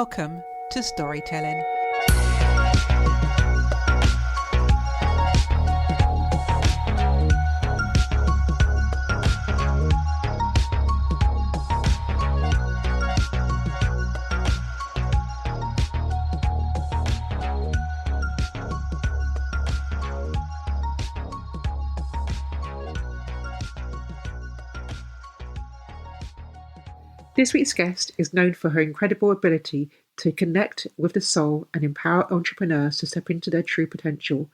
Welcome to Storytelling. This week's guest is known for her incredible ability to connect with the soul and empower entrepreneurs to step into their true potential.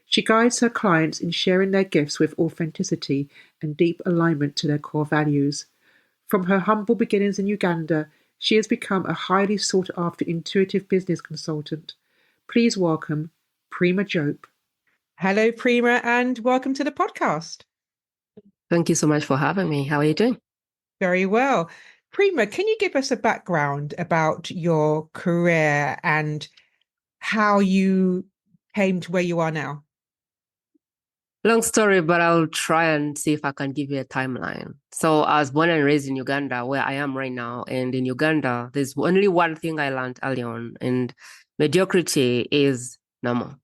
She guides her clients in sharing their gifts with authenticity and deep alignment to their core values. From her humble beginnings in Uganda, she has become a highly sought-after intuitive business consultant. Please welcome Prima Jope. Hello, Prima, and welcome to the podcast. Thank you so much for having me. How are you doing? Very well. Prima, can you give us a background about your career and how you came to where you are now? Long story, but I'll try and see if I can give you a timeline. So I was born and raised in Uganda, where I am right now. And in Uganda, there's only one thing I learned early on, and mediocrity is normal.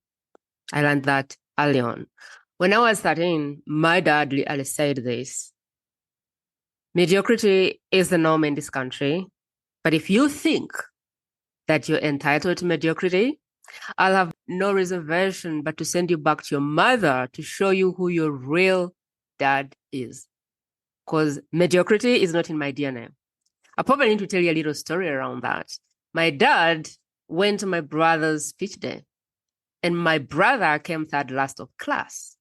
I learned that early on. When I was 13, my dad literally said this: mediocrity is the norm in this country, but if you think that you're entitled to mediocrity, I'll have no reservation but to send you back to your mother to show you who your real dad is. Because mediocrity is not in my DNA. I probably need to tell you a little story around that. My dad went to my brother's speech day, and my brother came third last of class.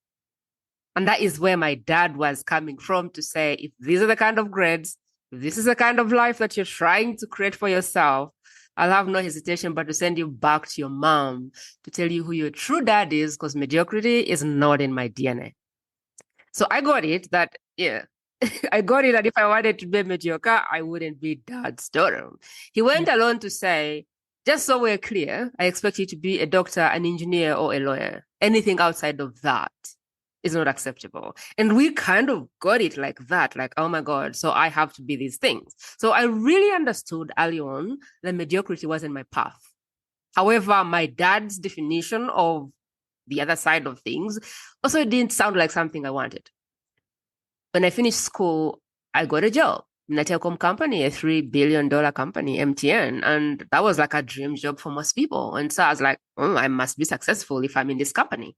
And that is where my dad was coming from to say, if these are the kind of grades, if this is the kind of life that you're trying to create for yourself, I'll have no hesitation but to send you back to your mom to tell you who your true dad is, because mediocrity is not in my DNA. So I got it that, I got it that if I wanted to be mediocre, I wouldn't be dad's daughter. He went along to say, just so we're clear, I expect you to be a doctor, an engineer, or a lawyer. Anything outside of that is not acceptable. And we kind of got it like that, like, oh my God, so I have to be these things. So I really understood early on that mediocrity wasn't my path. However, my dad's definition of the other side of things also didn't sound like something I wanted. When I finished school, I got a job in a telecom company, a $3 billion company, MTN. And that was like a dream job for most people. And so I was like, I must be successful if I'm in this company.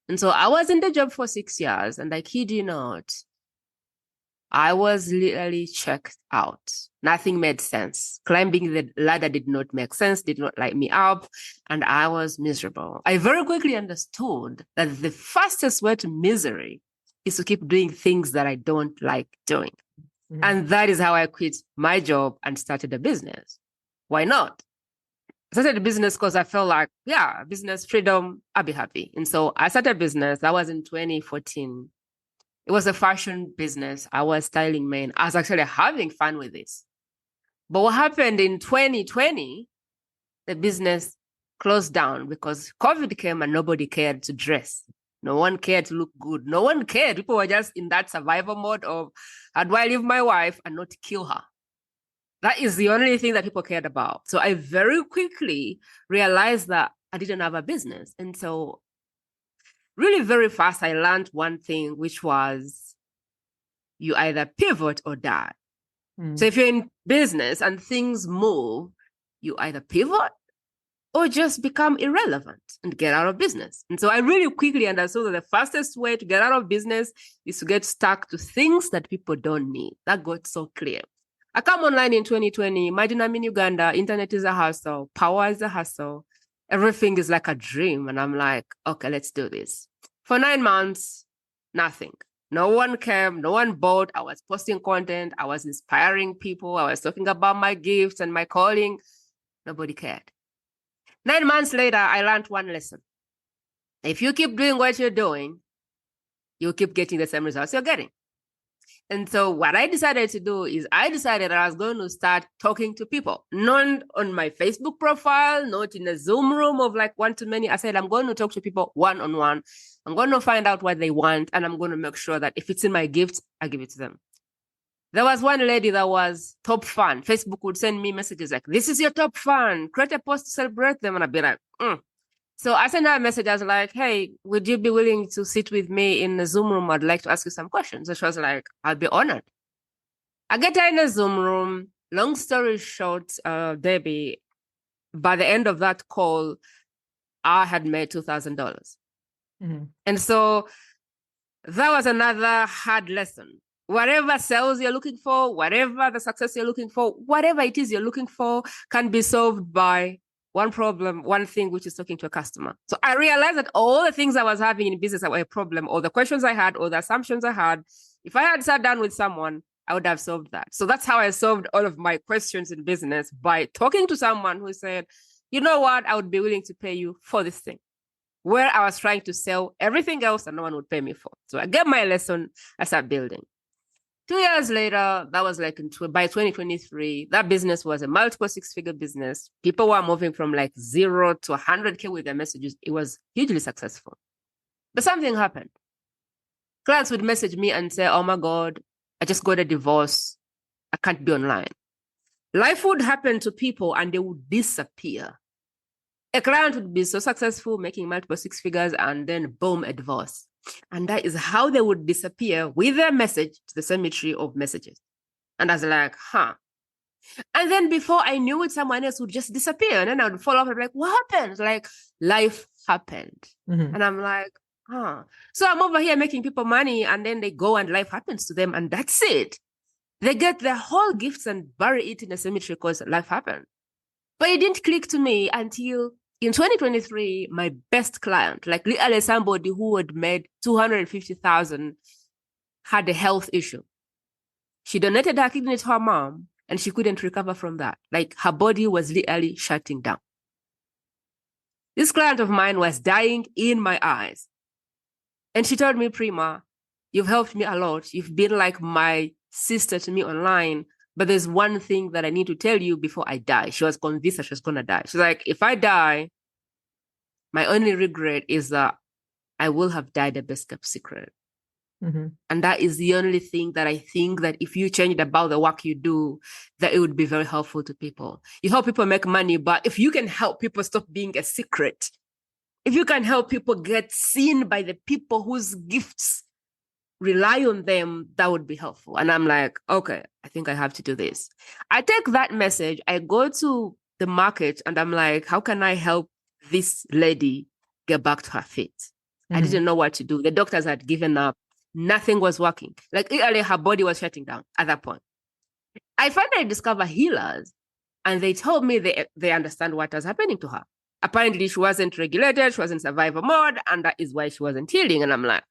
And so I was in the job for 6 years, and I kid you not, I was literally checked out. Nothing made sense. Climbing the ladder did not make sense, did not light me up, and I was miserable. I very quickly understood that the fastest way to misery is to keep doing things that I don't like doing. Mm-hmm. And that is how I quit my job and started a business. Why not? I started a business because I felt like, business freedom, I'll be happy. And so I started a business. That was in 2014. It was a fashion business. I was styling men. I was actually having fun with this. But what happened in 2020, the business closed down because COVID came and nobody cared to dress. No one cared to look good. No one cared. People were just in that survival mode of, how do I leave my wife and not kill her? That is the only thing that people cared about. So I very quickly realized that I didn't have a business. And so really very fast, I learned one thing, which was you either pivot or die. So if you're in business and things move, you either pivot or just become irrelevant and get out of business. And so I really quickly understood that the fastest way to get out of business is to get stuck to things that people don't need. That got so clear. I come online in 2020. Imagine I'm in Uganda. Internet is a hustle. Power is a hustle. Everything is like a dream. And I'm like, okay, let's do this. For 9 months, nothing. No one came. No one bought. I was posting content. I was inspiring people. I was talking about my gifts and my calling. Nobody cared. 9 months later, I learned one lesson. If you keep doing what you're doing, you'll keep getting the same results you're getting. And so what I decided to do is I decided I was going to start talking to people, not on my Facebook profile, not in a Zoom room of like one-to-many. I said, I'm going to talk to people one-on-one. I'm going to find out what they want, and I'm going to make sure that if it's in my gifts, I give it to them. There was one lady that was top fan. Facebook would send me messages like, this is your top fan. Create a post to celebrate them. And I'd be like, So I sent her a message. I was like, hey, would you be willing to sit with me in the Zoom room? I'd like to ask you some questions. So she was like, I'll be honored. I get her in a Zoom room. Long story short, Debbie, by the end of that call, I had made $2,000. Mm-hmm. And so that was another hard lesson. Whatever sales you're looking for, whatever the success you're looking for, whatever it is you're looking for can be solved by one problem, one thing, which is talking to a customer. So I realized that all the things I was having in business that were a problem, or the questions I had, or the assumptions I had, if I had sat down with someone, I would have solved that. So that's how I solved all of my questions in business, by talking to someone who said, you know what, I would be willing to pay you for this thing, where I was trying to sell everything else and no one would pay me for. So I get my lesson, I start building. 2 years later, that was like by 2023, that business was a multiple six-figure business. People were moving from like 0 to 100K with their messages. It was hugely successful. But something happened. Clients would message me and say, oh my God, I just got a divorce. I can't be online. Life would happen to people and they would disappear. A client would be so successful, making multiple six figures, and then boom, a divorce. And that is how they would disappear with their message to the cemetery of messages. And I was like, And then before I knew it, someone else would just disappear. And then I would follow up and be like, what happened? Like, life happened. Mm-hmm. And I'm like, So I'm over here making people money, and then they go and life happens to them, and that's it. They get their whole gifts and bury it in a cemetery because life happened. But it didn't click to me until in 2023, my best client, like literally somebody who had made $250,000, had a health issue. She donated her kidney to her mom, and she couldn't recover from that. Like, her body was literally shutting down. This client of mine was dying in my eyes. And she told me, Prima, you've helped me a lot. You've been like my sister to me online. But there's one thing that I need to tell you before I die. She was convinced that she was going to die. She's like, if I die, my only regret is that I will have died a best kept secret. Mm-hmm. And that is the only thing that I think that if you changed about the work you do, that it would be very helpful to people. You help people make money, but if you can help people stop being a secret, if you can help people get seen by the people whose gifts rely on them, that would be helpful. And I'm like, okay, I think I have to do this. I take that message, I go to the market, and I'm like, how can I help this lady get back to her feet? Mm-hmm. I didn't know what to do. The doctors had given up. Nothing was working. Like, literally, her body was shutting down at that point. I finally discovered healers, and they told me they understand what was happening to her. Apparently, she wasn't regulated, she was in survival mode, and that is why she wasn't healing. And I'm like,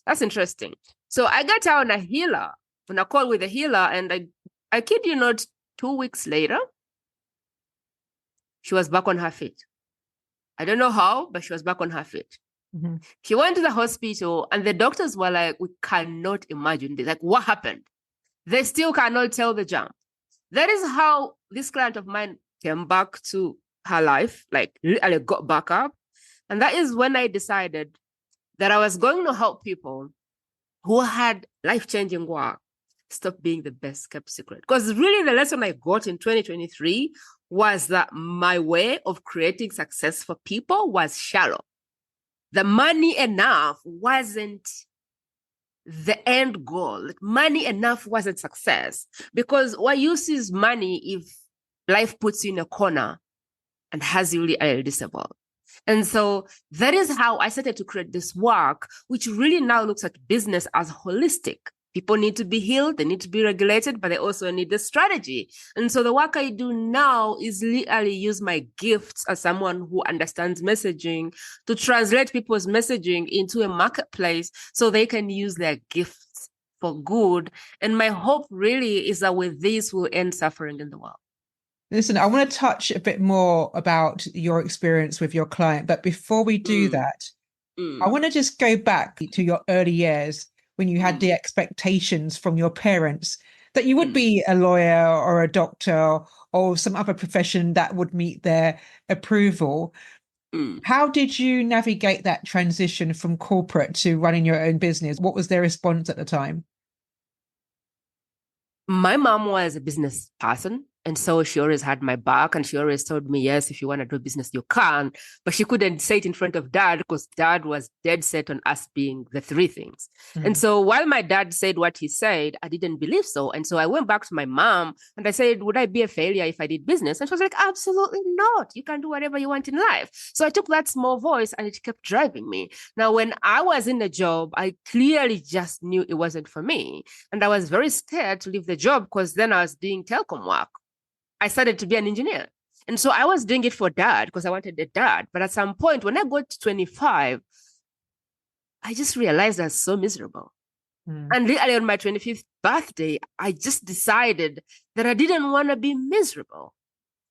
that's interesting. So I got her on a call with a healer, and I kid you not, 2 weeks later, she was back on her feet. I don't know how, but she was back on her feet. Mm-hmm. She went to the hospital, and the doctors were like, we cannot imagine this. Like, what happened? They still cannot tell the jump. That is how this client of mine came back to her life, like literally got back up. And that is when I decided that I was going to help people who had life-changing work stop being the best kept secret. Because really the lesson I got in 2023 was that my way of creating success for people was shallow. The money enough wasn't the end goal. Like, money enough wasn't success, because what use is money if life puts you in a corner and has you really disabled. And so that is how I started to create this work, which really now looks at business as holistic. People need to be healed, they need to be regulated, but they also need the strategy. And so the work I do now is literally use my gifts as someone who understands messaging to translate people's messaging into a marketplace so they can use their gifts for good. And my hope really is that with this, we'll end suffering in the world. Listen, I want to touch a bit more about your experience with your client. But before we do that, I want to just go back to your early years when you had the expectations from your parents that you would be a lawyer or a doctor or some other profession that would meet their approval. How did you navigate that transition from corporate to running your own business? What was their response at the time? My mom was a business person. And so she always had my back, and she always told me, yes, if you want to do business, you can. But she couldn't say it in front of dad because dad was dead set on us being the three things. And so while my dad said what he said, I didn't believe so. And so I went back to my mom and I said, would I be a failure if I did business? And she was like, absolutely not. You can do whatever you want in life. So I took that small voice and it kept driving me. Now, when I was in the job, I clearly just knew it wasn't for me. And I was very scared to leave the job because then I was doing telecom work. I started to be an engineer. And so I was doing it for dad because I wanted a dad. But at some point, when I got to 25, I just realized I was so miserable. And literally on my 25th birthday, I just decided that I didn't want to be miserable.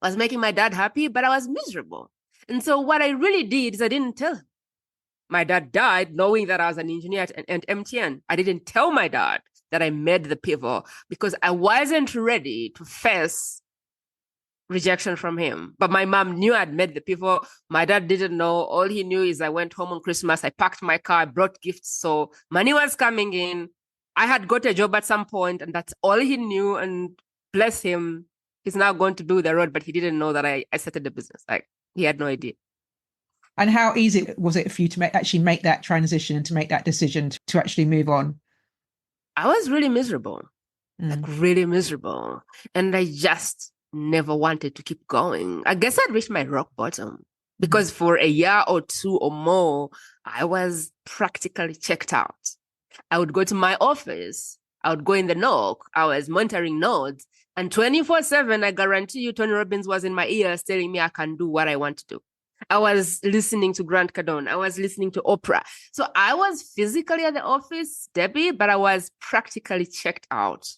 I was making my dad happy, but I was miserable. And so what I really did is I didn't tell him. My dad died knowing that I was an engineer at MTN. I didn't tell my dad that I made the pivot because I wasn't ready to face rejection from him. But my mom knew I'd made the pivot. My dad didn't know. All he knew is I went home on Christmas. I packed my car, I brought gifts. So money was coming in. I had got a job at some point, and that's all he knew. And bless him, he's now going to do the road, but he didn't know that I started the business. Like, he had no idea. And how easy was it for you to actually make that transition and to make that decision to actually move on? I was really miserable, like really miserable. And I just never wanted to keep going. I guess I'd reached my rock bottom because for a year or two or more, I was practically checked out. I would go to my office. I would go in the NOC. I was monitoring nodes. And 24/7, I guarantee you, Tony Robbins was in my ears telling me I can do what I want to do. I was listening to Grant Cardone. I was listening to Oprah. So I was physically at the office, Debbie, but I was practically checked out.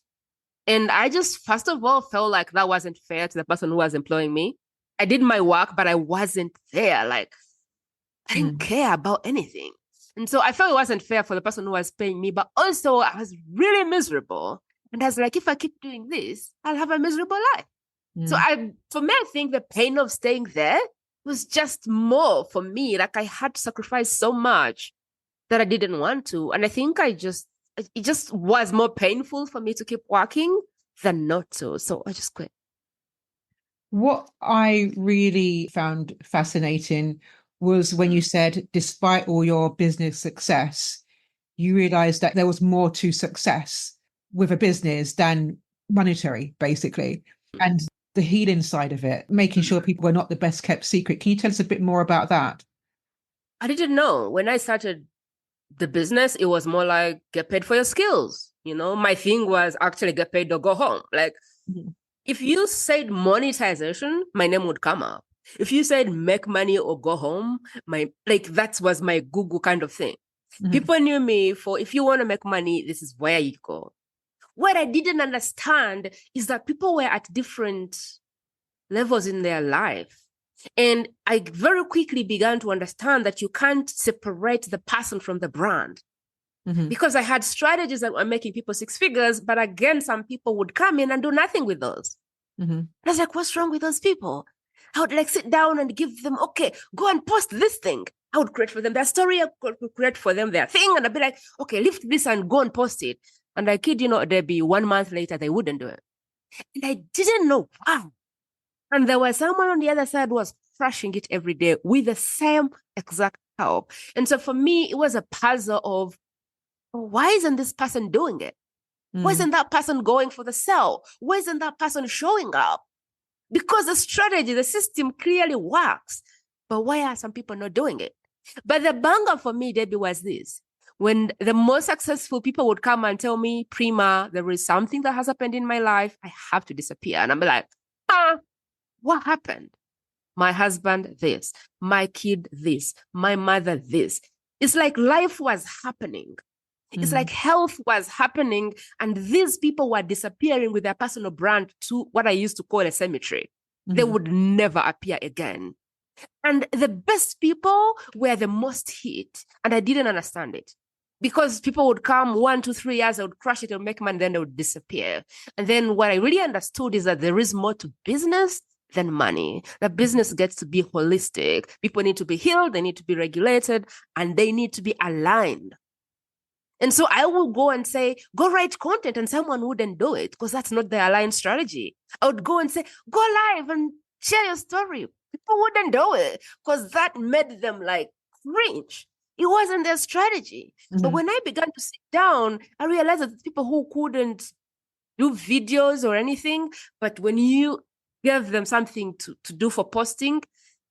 And I just, first of all, felt like that wasn't fair to the person who was employing me. I did my work, but I wasn't there. Like, I didn't care about anything. And so I felt it wasn't fair for the person who was paying me, but also I was really miserable. And I was like, if I keep doing this, I'll have a miserable life. So for me, I think the pain of staying there was just more for me. Like, I had to sacrifice so much that I didn't want to. And I think it just was more painful for me to keep working than not to. So I just quit. What I really found fascinating was when you said, despite all your business success, you realized that there was more to success with a business than monetary, basically. And the healing side of it, making sure people were not the best kept secret. Can you tell us a bit more about that? I didn't know. When I started the business, it was more like get paid for your skills. You know, my thing was actually get paid or go home. Like, if you said monetization, my name would come up. If you said make money or go home, that was my Google kind of thing. People knew me for, if you want to make money, this is where you go. What I didn't understand is that people were at different levels in their life. And I very quickly began to understand that you can't separate the person from the brand. Because I had strategies that were making people six figures, but again, some people would come in and do nothing with those. I was like, what's wrong with those people? I would sit down and give them, okay, go and post this thing. I would create for them their story, I would create for them their thing, and I'd be like, okay, lift this and go and post it. And I kid you not, Debbie, 1 month later, they wouldn't do it. And I didn't know why. And there was someone on the other side who was crushing it every day with the same exact help. And so for me, it was a puzzle of, why isn't this person doing it? Why isn't that person going for the sell? Why isn't that person showing up? Because the strategy, the system clearly works. But why are some people not doing it? But the banger for me, Debbie, was this. When the most successful people would come and tell me, Prima, there is something that has happened in my life, I have to disappear. And I'm like, what happened? My husband, this. My kid, this. My mother, this. It's like life was happening. It's like health was happening, and these people were disappearing with their personal brand to what I used to call a cemetery. They would never appear again. And the best people were the most hit, and I didn't understand it. Because people would come 1, 2, 3 years, they would crush it and make money, then they would disappear. And then what I really understood is that there is more to business than money. That business gets to be holistic. People need to be healed, they need to be regulated, and they need to be aligned. And so I will go and say, go write content, and someone wouldn't do it because that's not their aligned strategy. I would go and say, go live and share your story. People wouldn't do it because that made them like cringe. It wasn't their strategy. But when I began to sit down, I realized that people who couldn't do videos or anything, but when you gave them something to do for posting,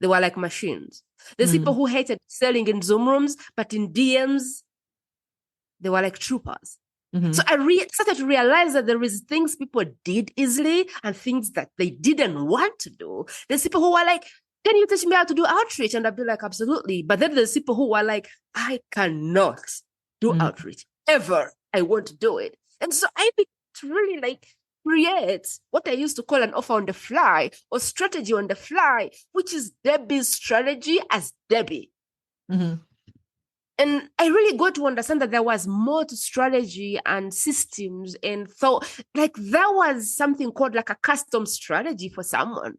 they were like machines. There's people who hated selling in Zoom rooms, but in DMs, they were like troopers. So I started to realize that there is things people did easily and things that they didn't want to do. There's people who were like, can you teach me how to do outreach? And I'd be like, absolutely. But then there's people who were like, I cannot do outreach ever. I won't do it. And so I began to really like create what I used to call an offer on the fly or strategy on the fly, which is Debbie's strategy as Debbie. And I really got to understand that there was more to strategy and systems and thought. Like there was something called like a custom strategy for someone.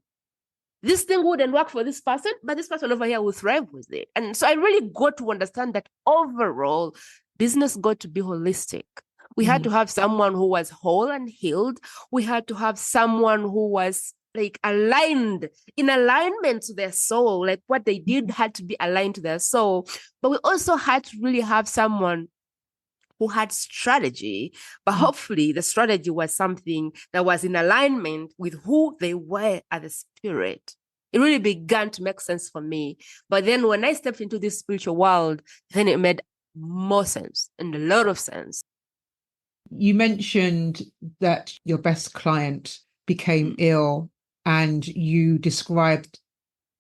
This thing wouldn't work for this person, but this person over here will thrive with it. And so I really got to understand that overall, business got to be holistic. We had to have someone who was whole and healed. We had to have someone who was like in alignment to their soul. Like what they did had to be aligned to their soul. But we also had to really have someone who had strategy, but hopefully the strategy was something that was in alignment with who they were as a spirit. It really began to make sense for me. But then when I stepped into this spiritual world, then it made more sense and a lot of sense. You mentioned that your best client became ill and you described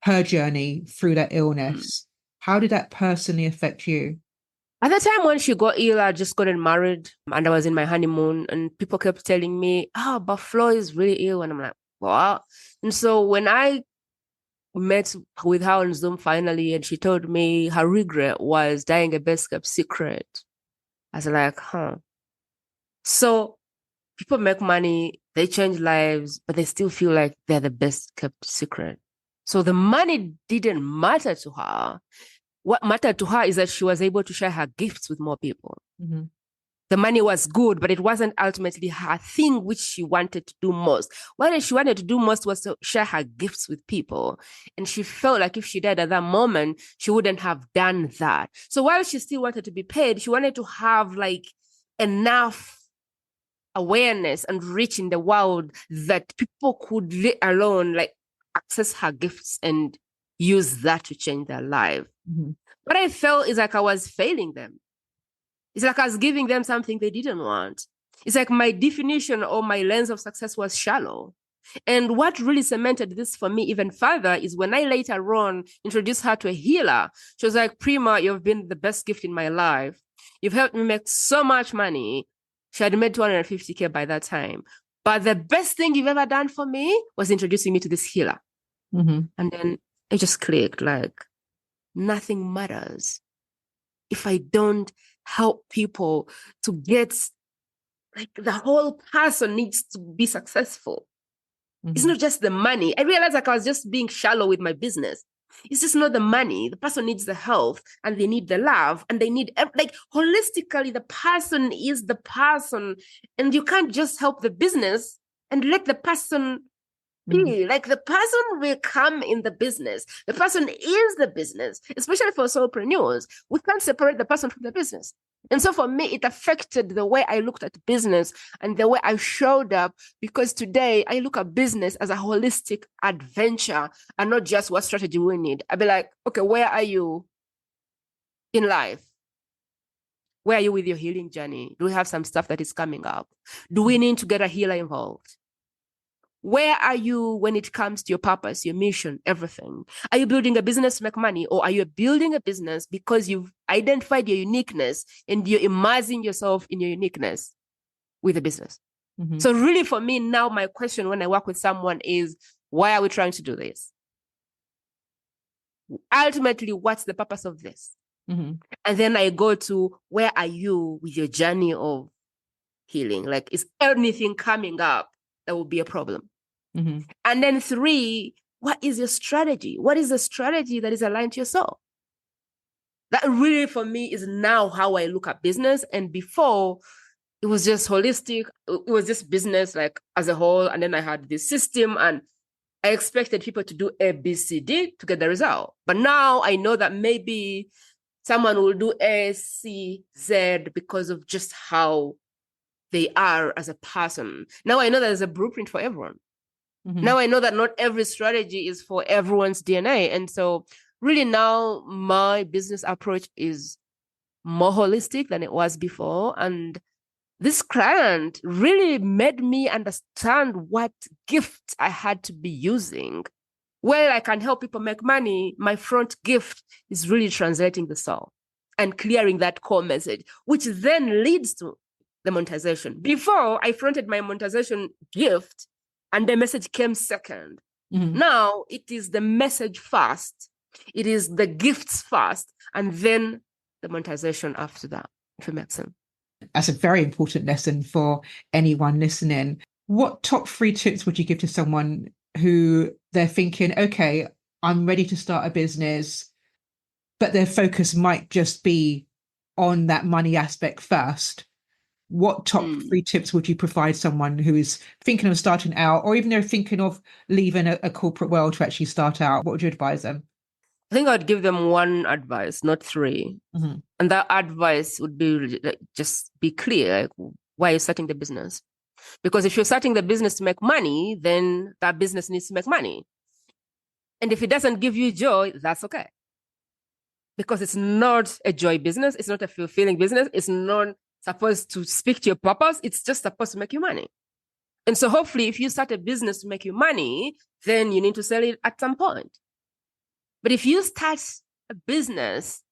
her journey through that illness. How did that personally affect you? At the time when she got ill, I just gotten married and I was in my honeymoon and people kept telling me, but Flo is really ill. And I'm like, what? And so when I met with her on Zoom finally, and she told me her regret was dying a best kept secret, I was like, So people make money, they change lives, but they still feel like they're the best kept secret. So the money didn't matter to her. What mattered to her is that she was able to share her gifts with more people. The money was good, but it wasn't ultimately her thing, which she wanted to do most. What she wanted to do most was to share her gifts with people. And she felt like if she died at that moment, she wouldn't have done that. So while she still wanted to be paid, she wanted to have like enough awareness and reach in the world that people could let alone like access her gifts and use that to change their life. What I felt is like I was failing them. It's like I was giving them something they didn't want. It's like my definition or my lens of success was shallow. And what really cemented this for me even further is when I later on introduced her to a healer. She was like, Prima, you've been the best gift in my life. You've helped me make so much money. She had made $250K by that time. But the best thing you've ever done for me was introducing me to this healer. And then it just clicked, like, nothing matters if I don't help people to get, like, the whole person needs to be successful. It's not just the money. I realized like I was just being shallow with my business. It's just not the money. The person needs the health and they need the love and they need, like, holistically, the person is the person. And you can't just help the business and let the person be. Like, the person will come in the business. The person is the business, especially for solopreneurs. We can't separate the person from the business. And so for me, it affected the way I looked at business and the way I showed up, because today I look at business as a holistic adventure and not just what strategy we need. I'd be like, okay, where are you in life? Where are you with your healing journey? Do we have some stuff that is coming up? Do we need to get a healer involved? Where are you when it comes to your purpose, your mission, everything? Are you building a business to make money, or are you building a business because you've identified your uniqueness and you're immersing yourself in your uniqueness with the business? So really for me now, my question when I work with someone is, why are we trying to do this? Ultimately, what's the purpose of this? And then I go to, where are you with your journey of healing? Like, is anything coming up that will be a problem? And then 3, what is your strategy? What is the strategy that is aligned to your soul? That really, for me, is now how I look at business. And before, it was just holistic. It was just business, like as a whole. And then I had this system, and I expected people to do A, B, C, D to get the result. But now I know that maybe someone will do A, C, Z because of just how they are as a person. Now I know that there's a blueprint for everyone. Mm-hmm. Now I know that not every strategy is for everyone's DNA. And so really now my business approach is more holistic than it was before. And this client really made me understand what gift I had to be using. Where I can help people make money, my front gift is really translating the soul and clearing that core message, which then leads to the monetization. Before, I fronted my monetization gift and the message came second. Mm-hmm. Now, it is the message first. It is the gifts first, and then the monetization after that, if it makes sense. That's a very important lesson for anyone listening. What top 3 tips would you give to someone who they're thinking, okay, I'm ready to start a business, but their focus might just be on that money aspect first? What top 3 tips would you provide someone who is thinking of starting out, or even they're thinking of leaving a corporate world to actually start out? What would you advise them? I think I'd give them one advice, not 3. Mm-hmm. And that advice would be just be clear, like, why you're starting the business. Because if you're starting the business to make money, then that business needs to make money. And if it doesn't give you joy, that's okay. Because it's not a joy business. It's not a fulfilling business. It's not supposed to speak to your purpose. It's just supposed to make you money. And so hopefully if you start a business to make you money, then you need to sell it at some point. But if you start a business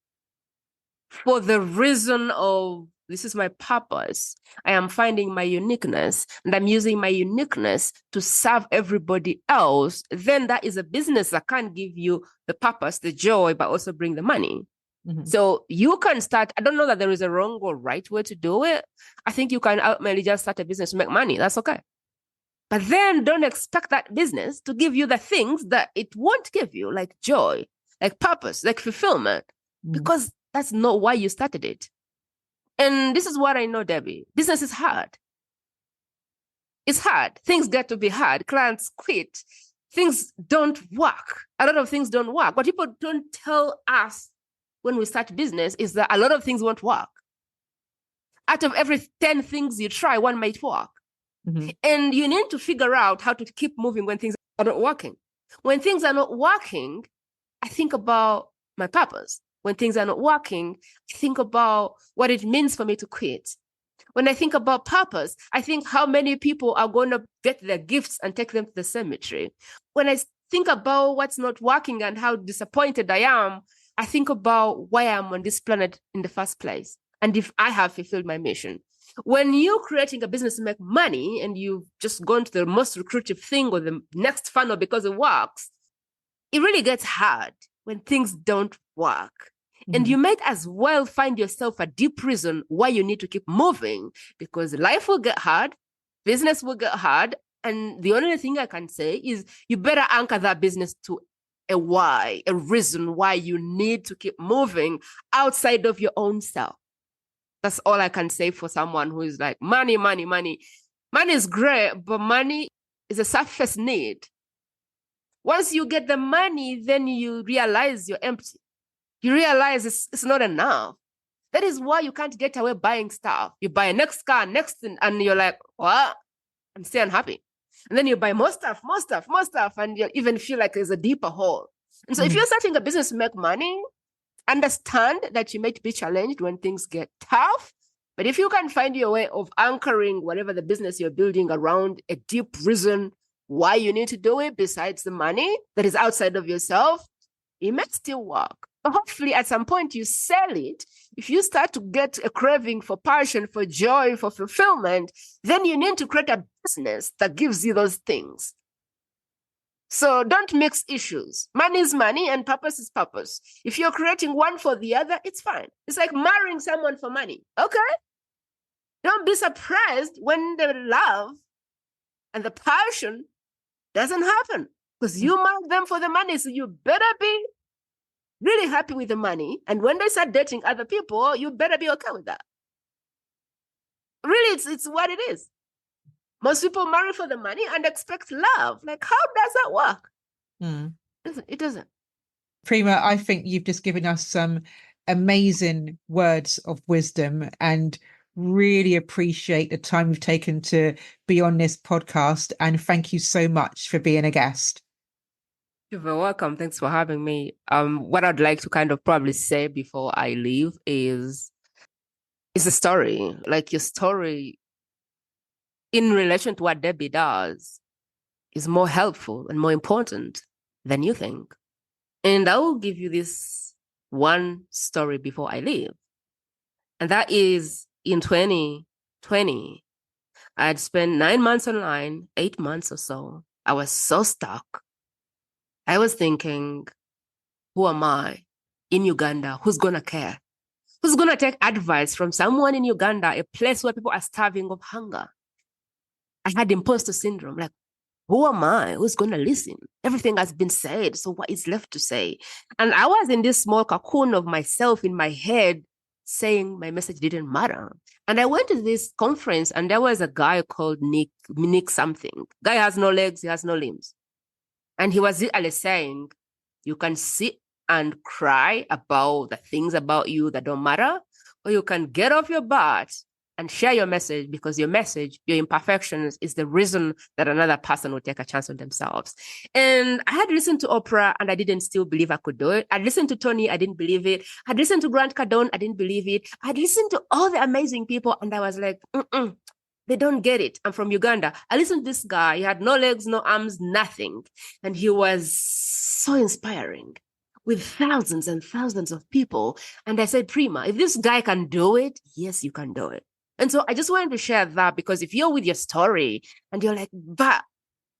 for the reason of, this is my purpose, I am finding my uniqueness, and I'm using my uniqueness to serve everybody else, then that is a business that can give you the purpose, the joy, but also bring the money. Mm-hmm. So you can start, I don't know that there is a wrong or right way to do it. I think you can ultimately just start a business to make money. That's okay. But then don't expect that business to give you the things that it won't give you, like joy, like purpose, like fulfillment, because that's not why you started it. And this is what I know, Debbie. Business is hard. It's hard. Things get to be hard. Clients quit. Things don't work. A lot of things don't work. What people don't tell us when we start business is that a lot of things won't work. Out of every 10 things you try, 1 might work. Mm-hmm. And you need to figure out how to keep moving when things are not working. When things are not working, I think about my purpose. When things are not working, I think about what it means for me to quit. When I think about purpose, I think how many people are going to get their gifts and take them to the cemetery. When I think about what's not working and how disappointed I am, I think about why I'm on this planet in the first place and if I have fulfilled my mission. When you're creating a business to make money and you've just gone to the most lucrative thing or the next funnel because it works, it really gets hard when things don't work. Mm-hmm. And you might as well find yourself a deep reason why you need to keep moving, because life will get hard, business will get hard. And the only thing I can say is you better anchor that business to a why, a reason why you need to keep moving outside of your own self. That's all I can say for someone who is like, money, money, money. Money is great, but money is a surface need. Once you get the money, then you realize you're empty. You realize it's not enough. That is why you can't get away buying stuff. You buy a next car, next thing, and you're like, what? I'm still unhappy. And then you buy more stuff, and you even feel like there's a deeper hole. And so if you're starting a business to make money, understand that you might be challenged when things get tough. But if you can find your way of anchoring whatever the business you're building around a deep reason why you need to do it besides the money that is outside of yourself, it might still work. But hopefully at some point you sell it. If you start to get a craving for passion, for joy, for fulfillment, then you need to create a business that gives you those things. So don't mix issues. Money is money and purpose is purpose. If you're creating one for the other, it's fine. It's like marrying someone for money. Okay? Don't be surprised when the love and the passion doesn't happen, because you married them for the money. So you better be really happy with the money. And when they start dating other people, you better be okay with that. Really, it's what it is. Most people marry for the money and expect love. Like, how does that work? It doesn't. Prima, I think you've just given us some amazing words of wisdom, and really appreciate the time you've taken to be on this podcast. And thank you so much for being a guest. You're very welcome. Thanks for having me. What I'd like to kind of probably say before I leave is a story. Like, your story in relation to what Debbie does is more helpful and more important than you think. And I will give you this one story before I leave. And that is in 2020, I had spent 9 months online, 8 months or so. I was so stuck. I was thinking, who am I in Uganda? Who's going to care? Who's going to take advice from someone in Uganda, a place where people are starving of hunger? I had imposter syndrome. Like, who am I? Who's going to listen? Everything has been said. So what is left to say? And I was in this small cocoon of myself in my head saying my message didn't matter. And I went to this conference and there was a guy called Nick something. Guy has no legs, he has no limbs. And he was literally saying, you can sit and cry about the things about you that don't matter, or you can get off your butt and share your message, because your message, your imperfections, is the reason that another person will take a chance on themselves. And I had listened to Oprah and I didn't still believe I could do it. I'd listened to Tony, I didn't believe it. I'd listened to Grant Cardone, I didn't believe it. I'd listened to all the amazing people and I was like, they don't get it. I'm from Uganda. I listened to this guy. He had no legs, no arms, nothing. And he was so inspiring with thousands and thousands of people. And I said, Prima, if this guy can do it, yes, you can do it. And so I just wanted to share that, because if you're with your story and you're like, but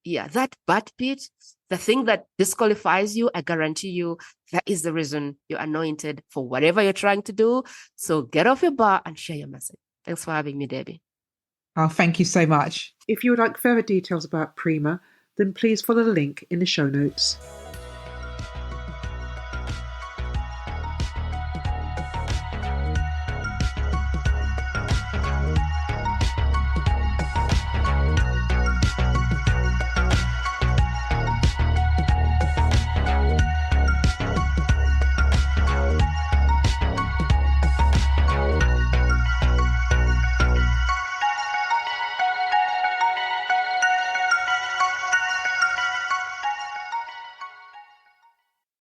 yeah, that but bit, the thing that disqualifies you, I guarantee you that is the reason you're anointed for whatever you're trying to do. So get off your butt and share your message. Thanks for having me, Debbie. Oh, thank you so much. If you would like further details about Prima, then please follow the link in the show notes.